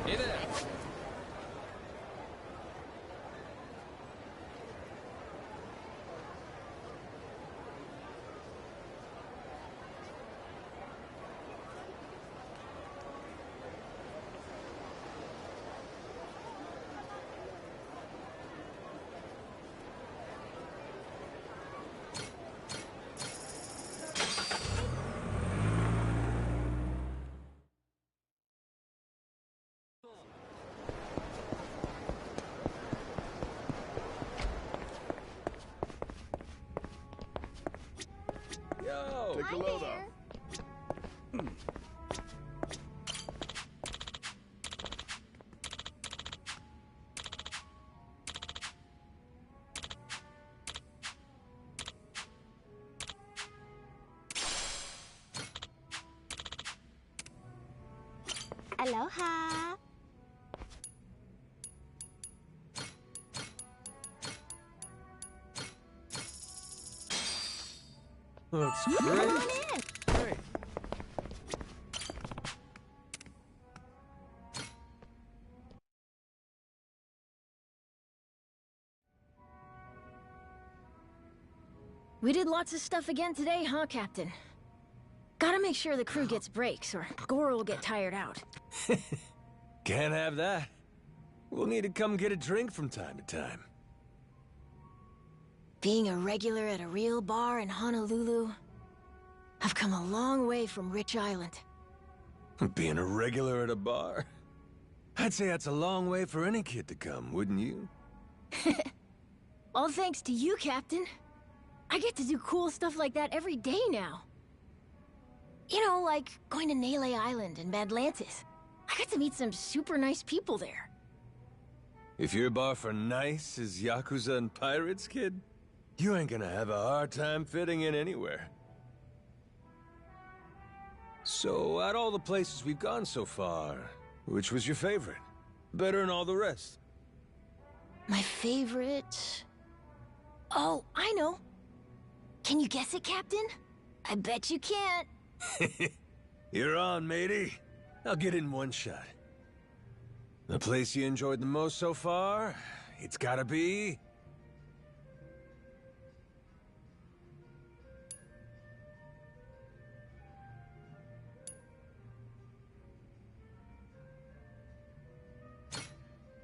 Hey there. Yo! Take a load off. Aloha. Looks Come great. on in. Hey. We did lots of stuff again today, huh, Captain? Gotta make sure the crew gets breaks, or Goro will get tired out. Can't have that. We'll need to come get a drink from time to time. Being a regular at a real bar in Honolulu, I've come a long way from Rich Island. Being a regular at a bar? I'd say that's a long way for any kid to come, wouldn't you? All thanks to you, Captain. I get to do cool stuff like that every day now. You know, like going to Nele Island and Badlantis. I got to meet some super nice people there. If your bar for nice is Yakuza and pirates, kid, you ain't gonna have a hard time fitting in anywhere. So, out of all the places we've gone so far, which was your favorite? Better than all the rest? My favorite... Oh, I know. Can you guess it, Captain? I bet you can't. You're on, matey. I'll get in one shot. The place you enjoyed the most so far? It's gotta be...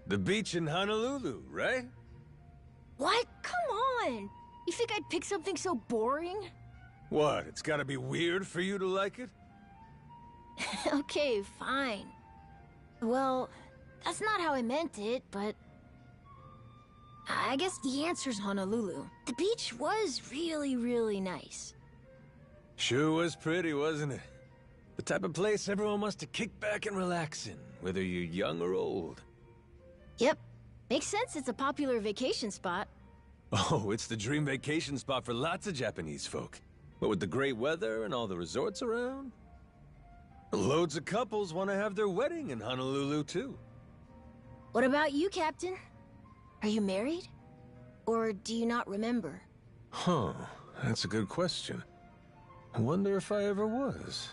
the beach in Honolulu, right? What? Come on! You think I'd pick something so boring? What, it's gotta be weird for you to like it? Okay, fine. Well, that's not how I meant it, but... I guess the answer's Honolulu. The beach was really, really nice. Sure was pretty, wasn't it? The type of place everyone wants to kick back and relax in, whether you're young or old. Yep. Makes sense it's a popular vacation spot. Oh, it's the dream vacation spot for lots of Japanese folk. But with the great weather and all the resorts around, loads of couples want to have their wedding in Honolulu, too. What about you, Captain? Are you married? Or do you not remember? Huh, that's a good question. I wonder if I ever was.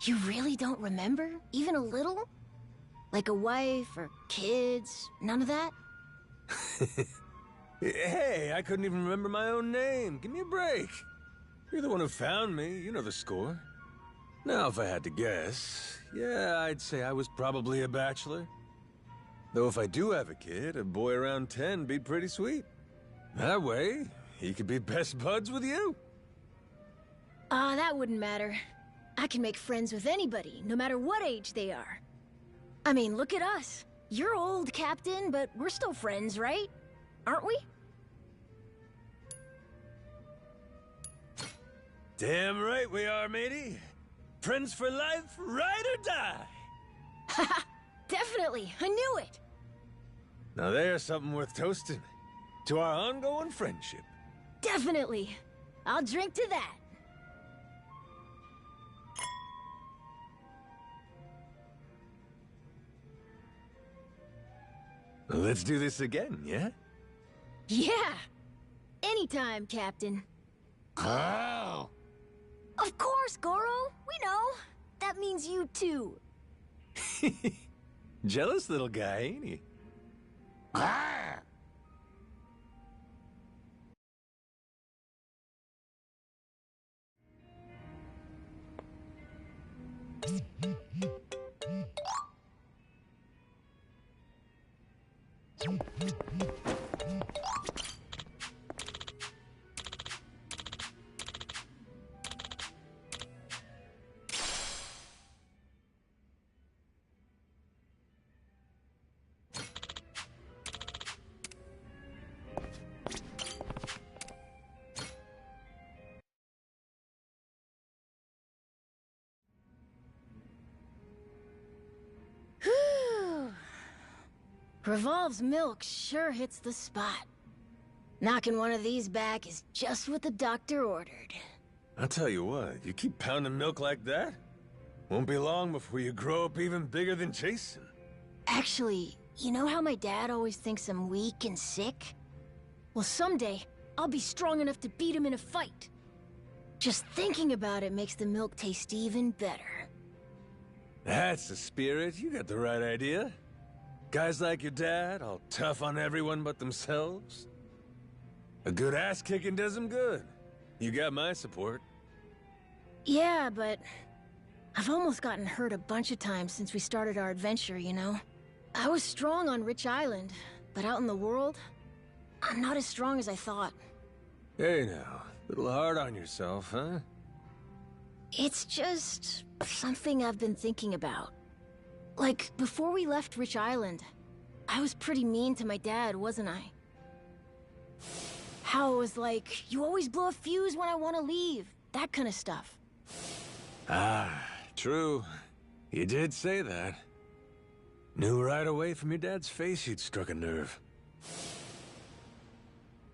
You really don't remember? Even a little? Like a wife or kids? None of that? Hey, I couldn't even remember my own name. Give me a break. You're the one who found me. You know the score. Now, if I had to guess, yeah, I'd say I was probably a bachelor. Though if I do have a kid, a boy around 10 be pretty sweet. That way, he could be best buds with you. That wouldn't matter. I can make friends with anybody, no matter what age they are. I mean, look at us. You're old, Captain, but we're still friends, right? Aren't we? Damn right we are, matey. Friends for life, ride or die. Haha, definitely. I knew it. Now there's something worth toasting. To our ongoing friendship. Definitely. I'll drink to that. Let's do this again, yeah? Yeah. Anytime, Captain. Oh! Of course, Goro. We know. That means you too. Jealous little guy, ain't he? Ah! Whew. Revolve's milk sure hits the spot. Knocking one of these back is just what the doctor ordered. I'll tell you what, you keep pounding milk like that, won't be long before you grow up even bigger than Jason. Actually, you know how my dad always thinks I'm weak and sick? Well, someday, I'll be strong enough to beat him in a fight. Just thinking about it makes the milk taste even better. That's the spirit, you got the right idea. Guys like your dad, all tough on everyone but themselves. A good ass-kicking does them good. You got my support. Yeah, but I've almost gotten hurt a bunch of times since we started our adventure, you know? I was strong on Rich Island, but out in the world, I'm not as strong as I thought. Hey now, little hard on yourself, huh? It's just something I've been thinking about. Like, before we left Rich Island, I was pretty mean to my dad, wasn't I? How it was like, you always blow a fuse when I want to leave, that kind of stuff. Ah, true. You did say that. Knew right away from your dad's face you'd struck a nerve.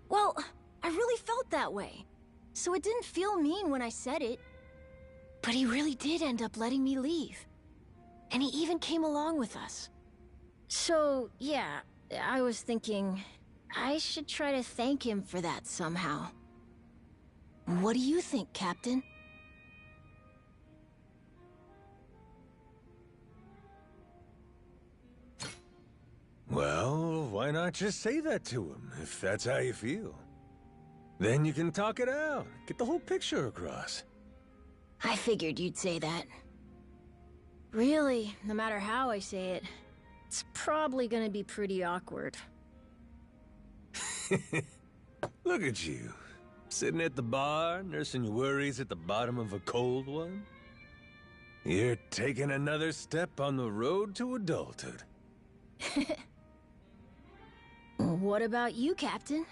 Well, I really felt that way. So it didn't feel mean when I said it. But he really did end up letting me leave. And he even came along with us. So, yeah, I was thinking, I should try to thank him for that somehow. What do you think, Captain? Well, why not just say that to him, if that's how you feel? Then you can talk it out, get the whole picture across. I figured you'd say that. Really, no matter how I say it, it's probably gonna be pretty awkward. Look at you, sitting at the bar, nursing your worries at the bottom of a cold one. You're taking another step on the road to adulthood. What about you, Captain?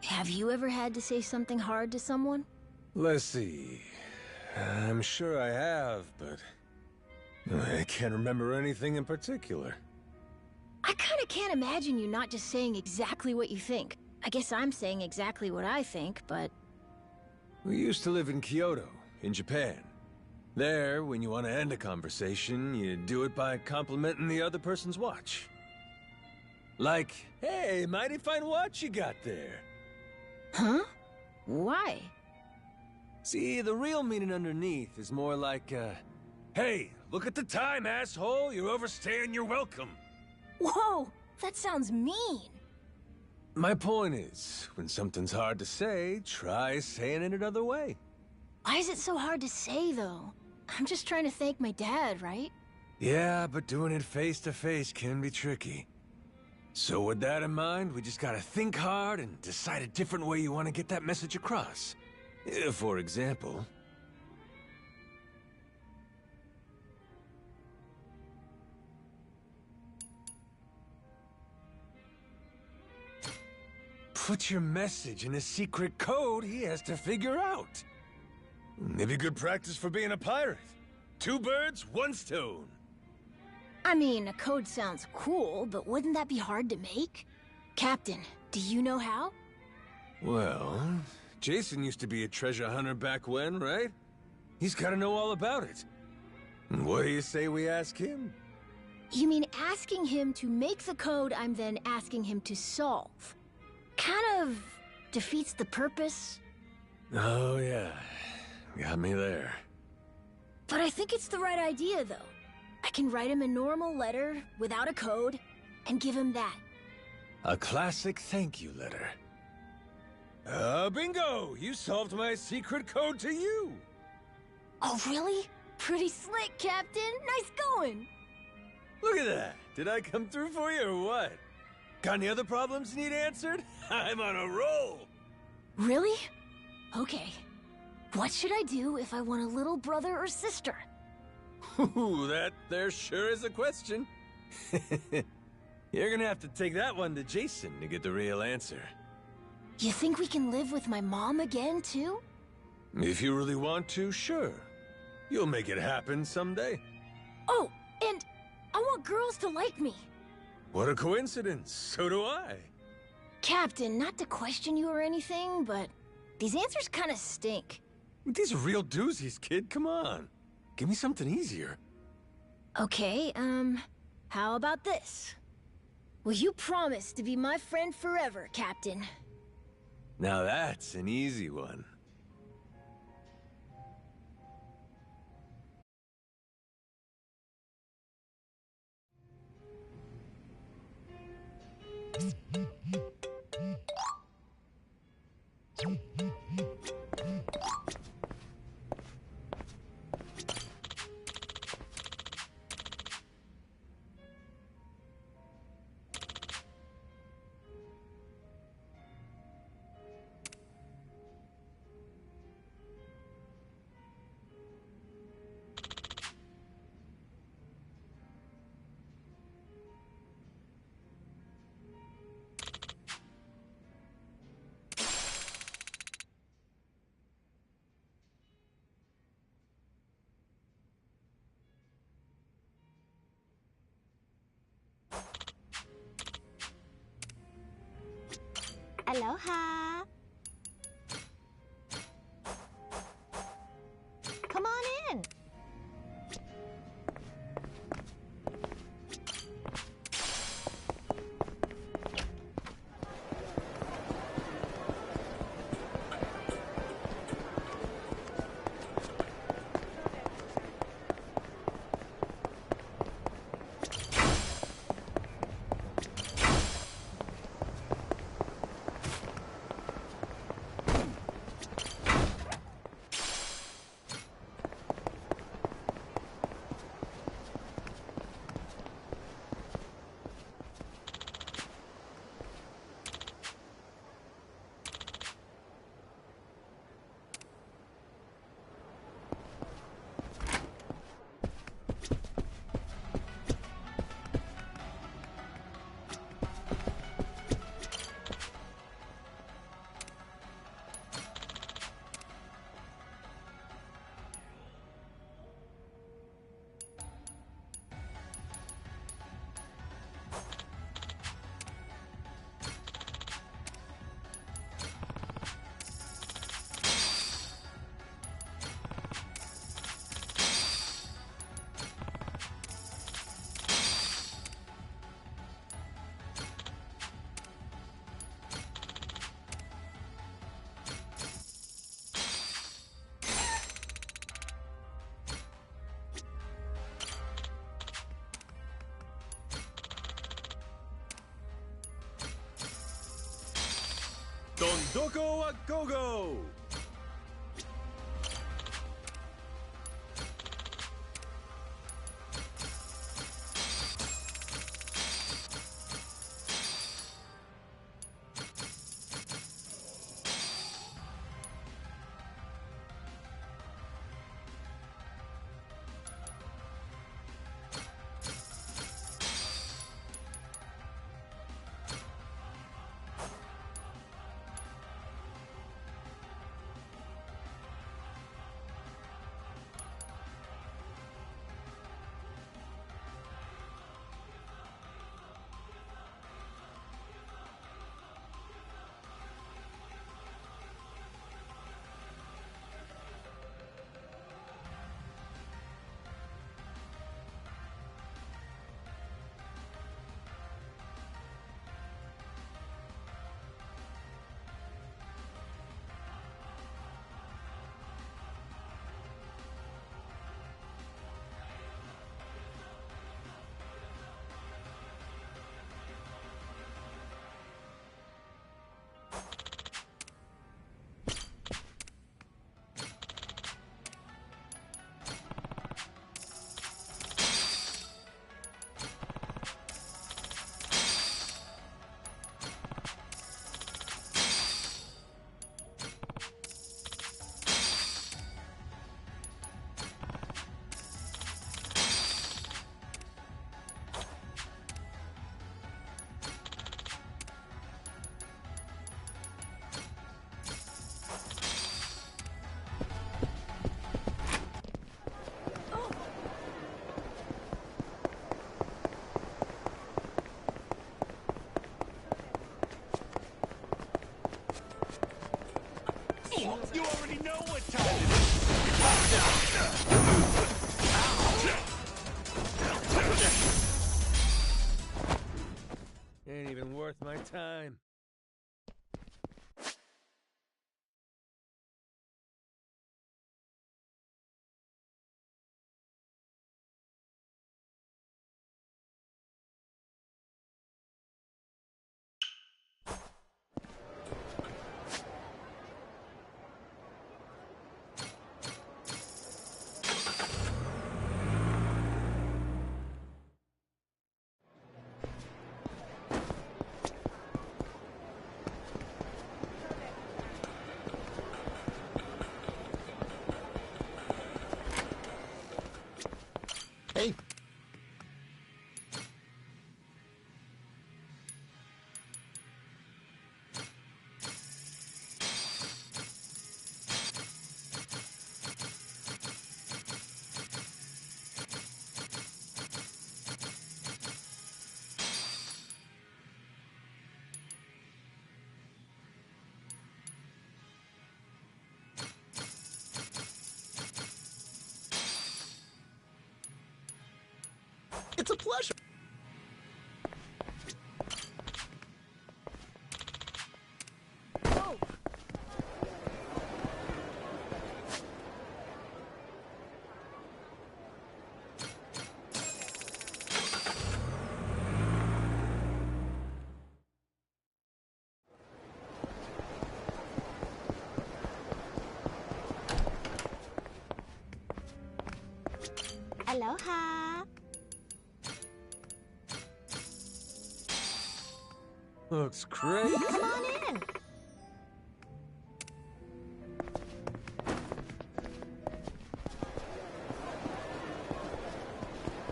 Have you ever had to say something hard to someone? Let's see. I'm sure I have, but I can't remember anything in particular. I kinda can't imagine you not just saying exactly what you think. I guess I'm saying exactly what I think, but... We used to live in Kyoto, in Japan. There, when you want to end a conversation, you do it by complimenting the other person's watch. Like, hey, mighty fine watch you got there. Huh? Why? See, the real meaning underneath is more like, hey, look at the time, asshole! You're overstaying your welcome! Whoa! That sounds mean! My point is, when something's hard to say, try saying it another way. Why is it so hard to say, though? I'm just trying to thank my dad, right? Yeah, but doing it face to face can be tricky. So with that in mind, we just gotta think hard and decide a different way you want to get that message across. For example... Put your message in a secret code he has to figure out. Maybe good practice for being a pirate. 2 birds, 1 stone. I mean, a code sounds cool, but wouldn't that be hard to make? Captain, do you know how? Well, Jason used to be a treasure hunter back when, right? He's gotta know all about it. What do you say we ask him? You mean asking him to make the code I'm then asking him to solve? Kind of defeats the purpose. Oh, yeah. Got me there. But I think it's the right idea, though. I can write him a normal letter without a code and give him that. A classic thank you letter. Bingo! You solved my secret code to you! Oh, really? Pretty slick, Captain. Nice going. Look at that! Did I come through for you or what? Got any other problems you need answered? I'm on a roll! Really? Okay. What should I do if I want a little brother or sister? Ooh, that there sure is a question. You're gonna have to take that one to Jason to get the real answer. You think we can live with my mom again, too? If you really want to, sure. You'll make it happen someday. Oh, and I want girls to like me. What a coincidence. So do I. Captain, not to question you or anything, but these answers kind of stink. These are real doozies, kid. Come on. Give me something easier. Okay, how about this? Will you promise to be my friend forever, Captain? Now that's an easy one. Aloha. Come on in. Dondoko a go-go! You already know what time it is. Ain't even worth my time. Hey. It's a pleasure. Aloha. Looks great. Come on in.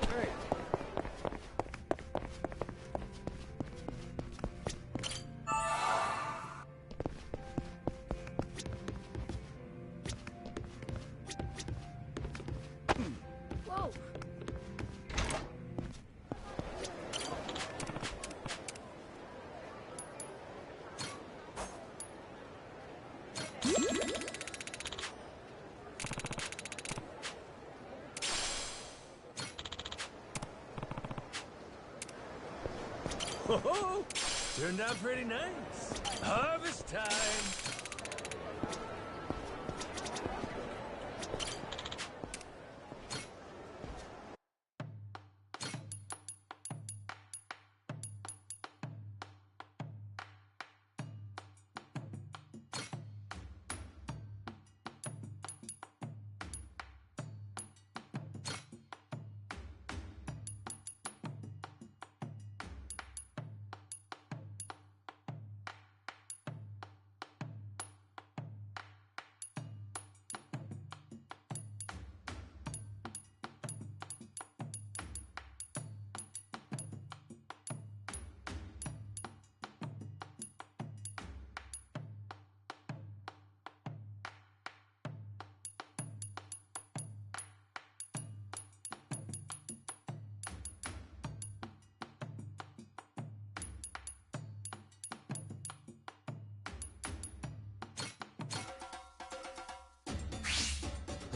Great. Whoa. Oh, turned out pretty nice. Harvest time.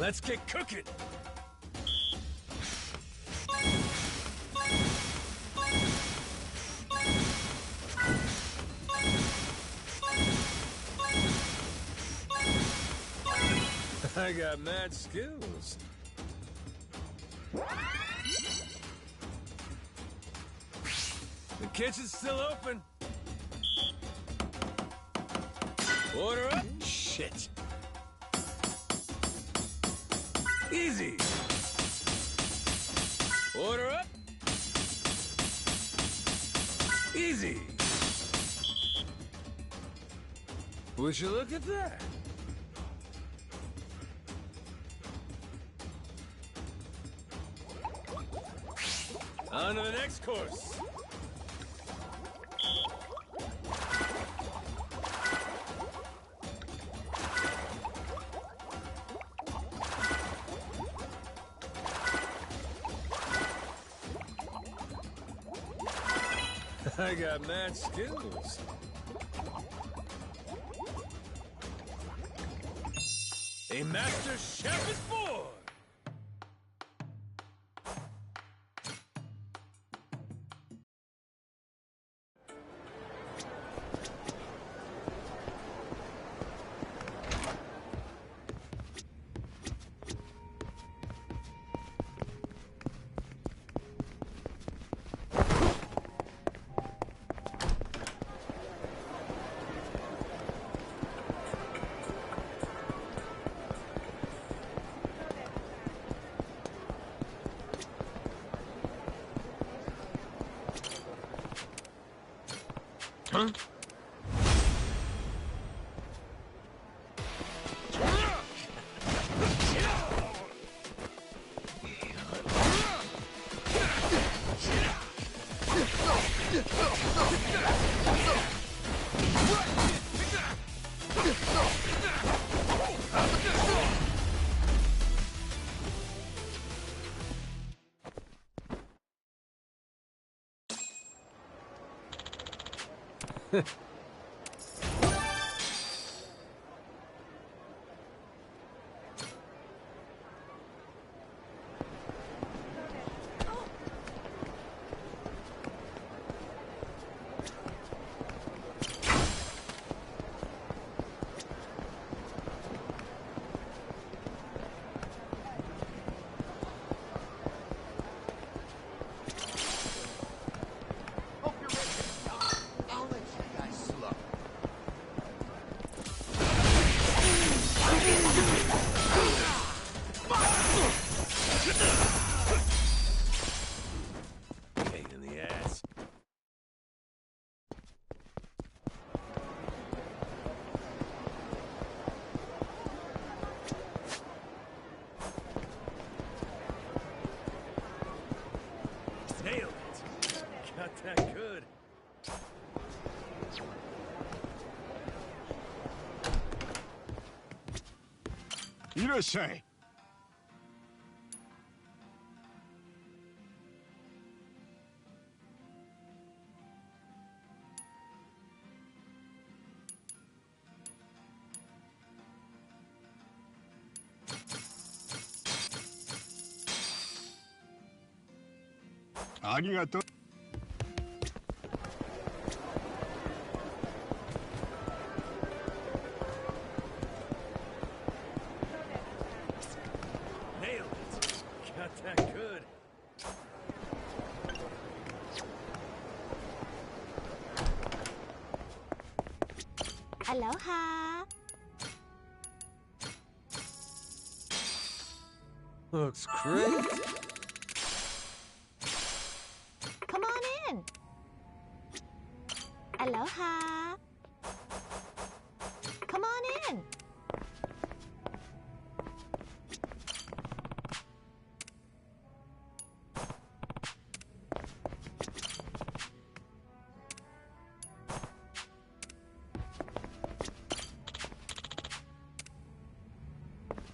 Let's get cooking. I got mad skills. The kitchen's still open. Order up. Shit. Easy. Order up. Easy. Would you look at that? On to the next course. I got mad skills. A master chef is born! Huh? Pain in the ass. Nailed it. Got that good. いらっしゃい。ありがとう。Nailed it. Got that good. Aloha. Looks great. Come on in. Aloha. Come on in.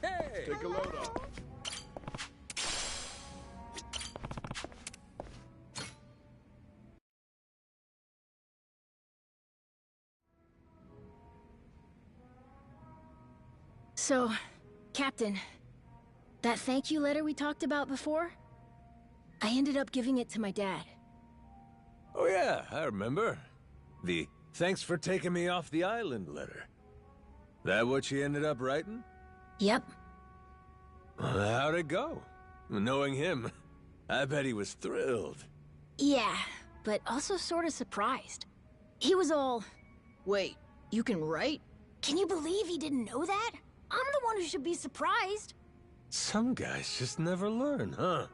Hey! Take a load off. So, Captain, that thank you letter we talked about before? I ended up giving it to my dad. Oh yeah, I remember. The thanks for taking me off the island letter. That what you ended up writing? Yep. How'd it go? Knowing him, I bet he was thrilled. Yeah, but also sort of surprised. He was all, "Wait, you can write?" Can you believe he didn't know that? I'm the one who should be surprised. Some guys just never learn, huh?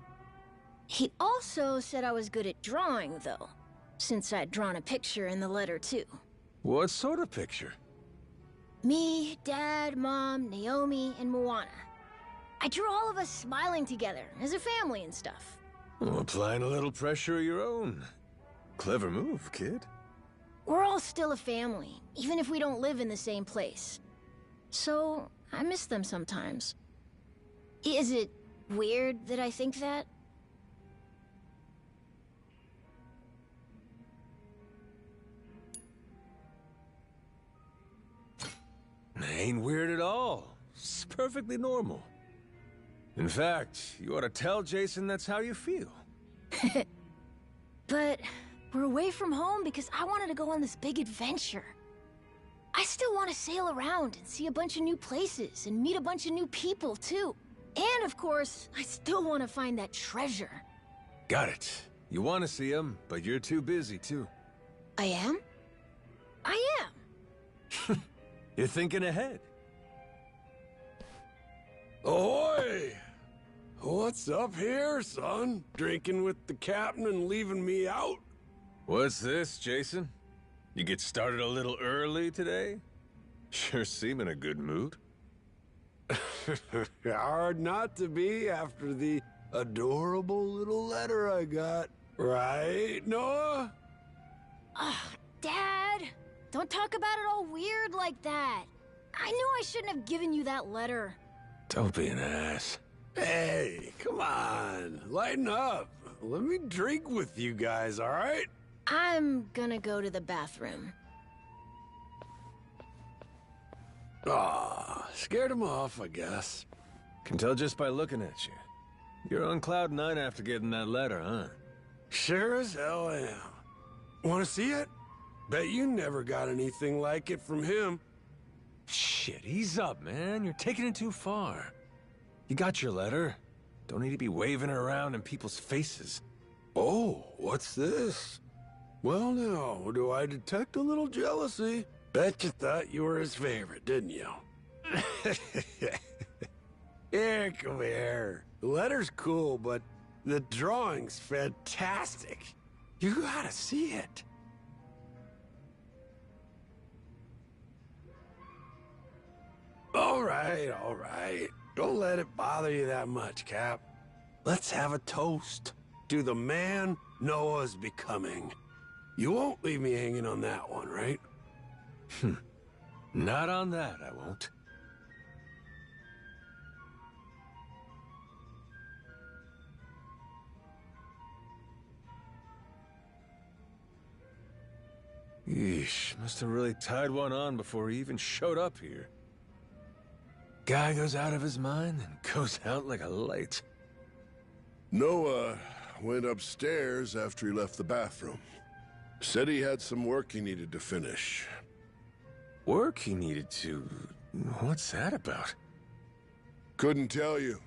He also said I was good at drawing, though, since I'd drawn a picture in the letter, too. What sort of picture? Me, Dad, Mom, Naomi, and Moana. I drew all of us smiling together, as a family and stuff. Well, applying a little pressure of your own. Clever move, kid. We're all still a family, even if we don't live in the same place. So, I miss them sometimes. Is it weird that I think that? Ain't weird at all. It's perfectly normal. In fact, you ought to tell Jason that's how you feel. But we're away from home because I wanted to go on this big adventure. I still want to sail around and see a bunch of new places and meet a bunch of new people, too. And, of course, I still want to find that treasure. Got it. You want to see him, but you're too busy, too. I am? I am. You're thinking ahead. Ahoy! What's up here, son? Drinking with the captain and leaving me out? What's this, Jason? You get started a little early today? Sure seem in a good mood. Hard not to be after the adorable little letter I got. Right, Noah? Dad, don't talk about it all weird like that. I knew I shouldn't have given you that letter. Don't be an ass. Hey, come on. Lighten up. Let me drink with you guys, all right? I'm gonna go to the bathroom. Aw, scared him off, I guess. Can tell just by looking at you. You're on cloud nine after getting that letter, huh? Sure as hell am. Want to see it? Bet you never got anything like it from him. Shit, ease up, man. You're taking it too far. You got your letter. Don't need to be waving it around in people's faces. Oh, what's this? Well, now, do I detect a little jealousy? Bet you thought you were his favorite, didn't you? Here, come here. The letter's cool, but the drawing's fantastic. You gotta see it. All right. Don't let it bother you that much, Cap. Let's have a toast to the man Noah's becoming. You won't leave me hanging on that one, right? Not on that, I won't. Yeesh, must have really tied one on before he even showed up here. Guy goes out of his mind and goes out like a light. Noah went upstairs after he left the bathroom. Said he had some work he needed to finish. Work he needed to... What's that about? Couldn't tell you.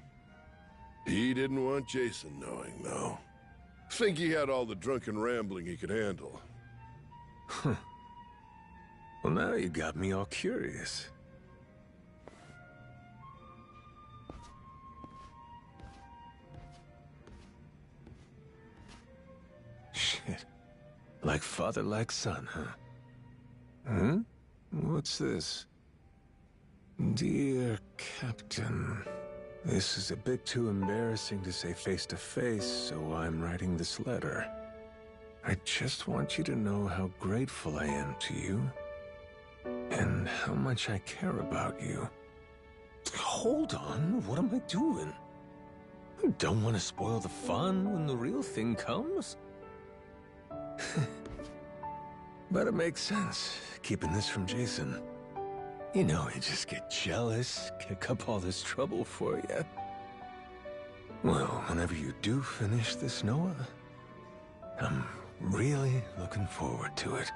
He didn't want Jason knowing, though. Think he had all the drunken rambling he could handle. Huh. Well, now you got me all curious. Shit. Like father, like son, huh? Huh? What's this? Dear Captain, this is a bit too embarrassing to say face to face, so I'm writing this letter. I just want you to know how grateful I am to you, and how much I care about you. Hold on, what am I doing? I don't want to spoil the fun when the real thing comes. But it makes sense, keeping this from Jason. You know, he'd just get jealous, kick up all this trouble for you. Well, whenever you do finish this, Noah, I'm really looking forward to it.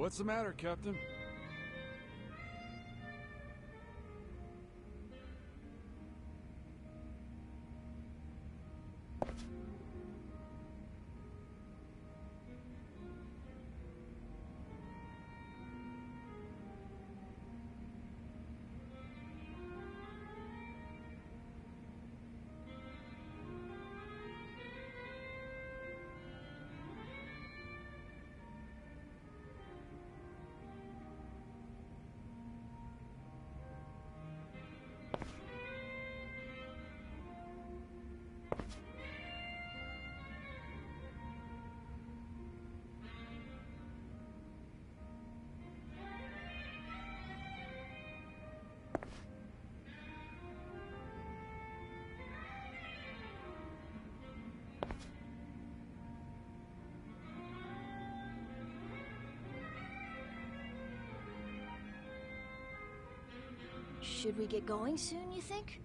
What's the matter, Captain? Should we get going soon, you think?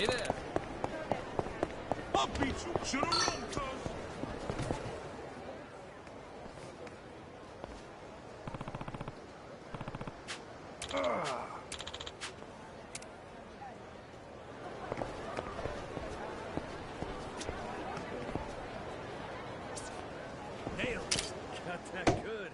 Hey there. I'll beat you to the room, cuz. Nailed it. Got that good.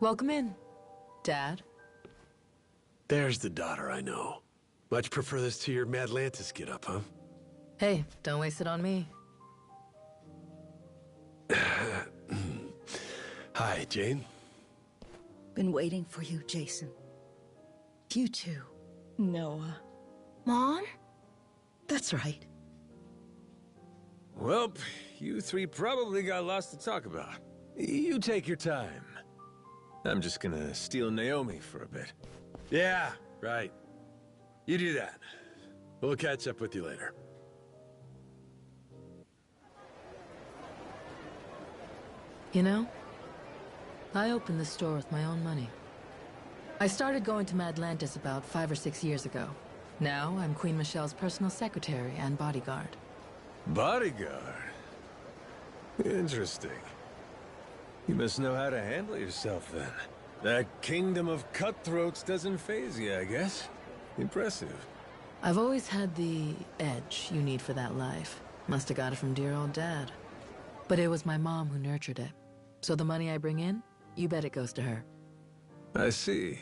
Welcome in, Dad. There's the daughter I know. Much prefer this to your Madlantis get-up, huh? Hey, don't waste it on me. Hi, Jane. Been waiting for you, Jason. You too, Noah. Mom? That's right. Well, you three probably got lots to talk about. You take your time. I'm just gonna steal Naomi for a bit. Yeah, right. You do that. We'll catch up with you later. You know, I opened this store with my own money. I started going to Madlantis about 5 or 6 years ago. Now I'm Queen Michelle's personal secretary and bodyguard. Bodyguard? Interesting. You must know how to handle yourself, then. That kingdom of cutthroats doesn't faze you, I guess. Impressive. I've always had the edge you need for that life. Must have got it from dear old Dad. But it was my mom who nurtured it. So the money I bring in, you bet it goes to her. I see.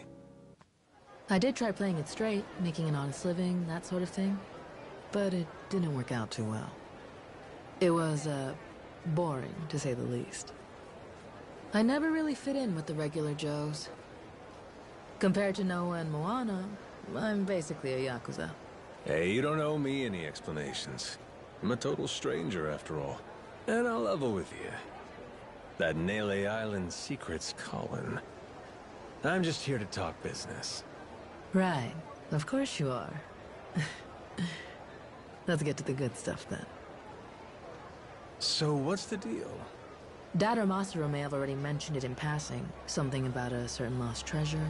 I did try playing it straight, making an honest living, that sort of thing. But it didn't work out too well. It was, boring, to say the least. I never really fit in with the regular Joes. Compared to Noah and Moana, I'm basically a Yakuza. Hey, you don't owe me any explanations. I'm a total stranger, after all. And I'll level with you. That Nele Island secret's calling. I'm just here to talk business. Right, of course you are. Let's get to the good stuff then. So what's the deal? Dad or Masaru may have already mentioned it in passing. Something about a certain lost treasure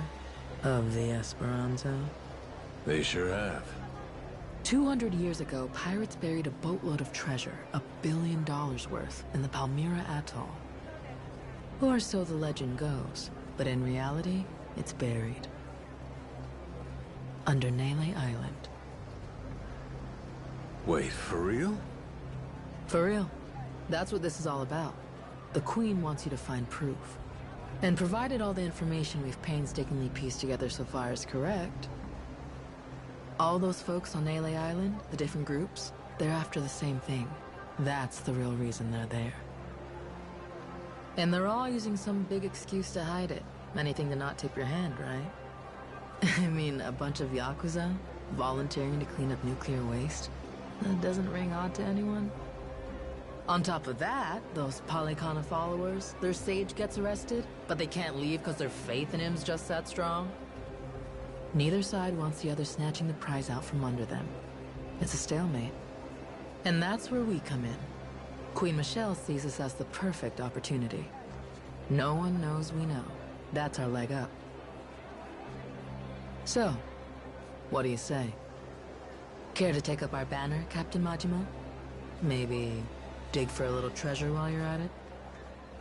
of the Esperanza. They sure have. 200 years ago, pirates buried a boatload of treasure, $1 billion worth, in the Palmyra Atoll. Or so the legend goes, but in reality, it's buried. Under Nele Island. Wait, for real? For real. That's what this is all about. The Queen wants you to find proof. And provided all the information we've painstakingly pieced together so far is correct, all those folks on Nele Island, the different groups, they're after the same thing. That's the real reason they're there. And they're all using some big excuse to hide it. Anything to not tip your hand, right? I mean, a bunch of Yakuza volunteering to clean up nuclear waste? That doesn't ring odd to anyone? On top of that, those Polycana followers, their sage gets arrested, but they can't leave because their faith in him's just that strong. Neither side wants the other snatching the prize out from under them. It's a stalemate. And that's where we come in. Queen Michelle sees us as the perfect opportunity. No one knows we know. That's our leg up. So, what do you say? Care to take up our banner, Captain Majima? Maybe dig for a little treasure while you're at it?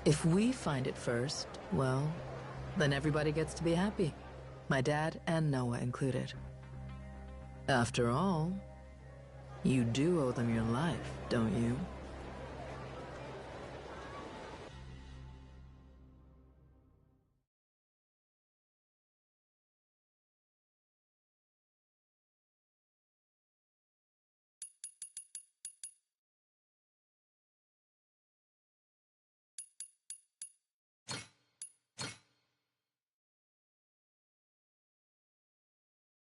If we find it first, well, then everybody gets to be happy. My dad and Noah included. After all, you do owe them your life, don't you?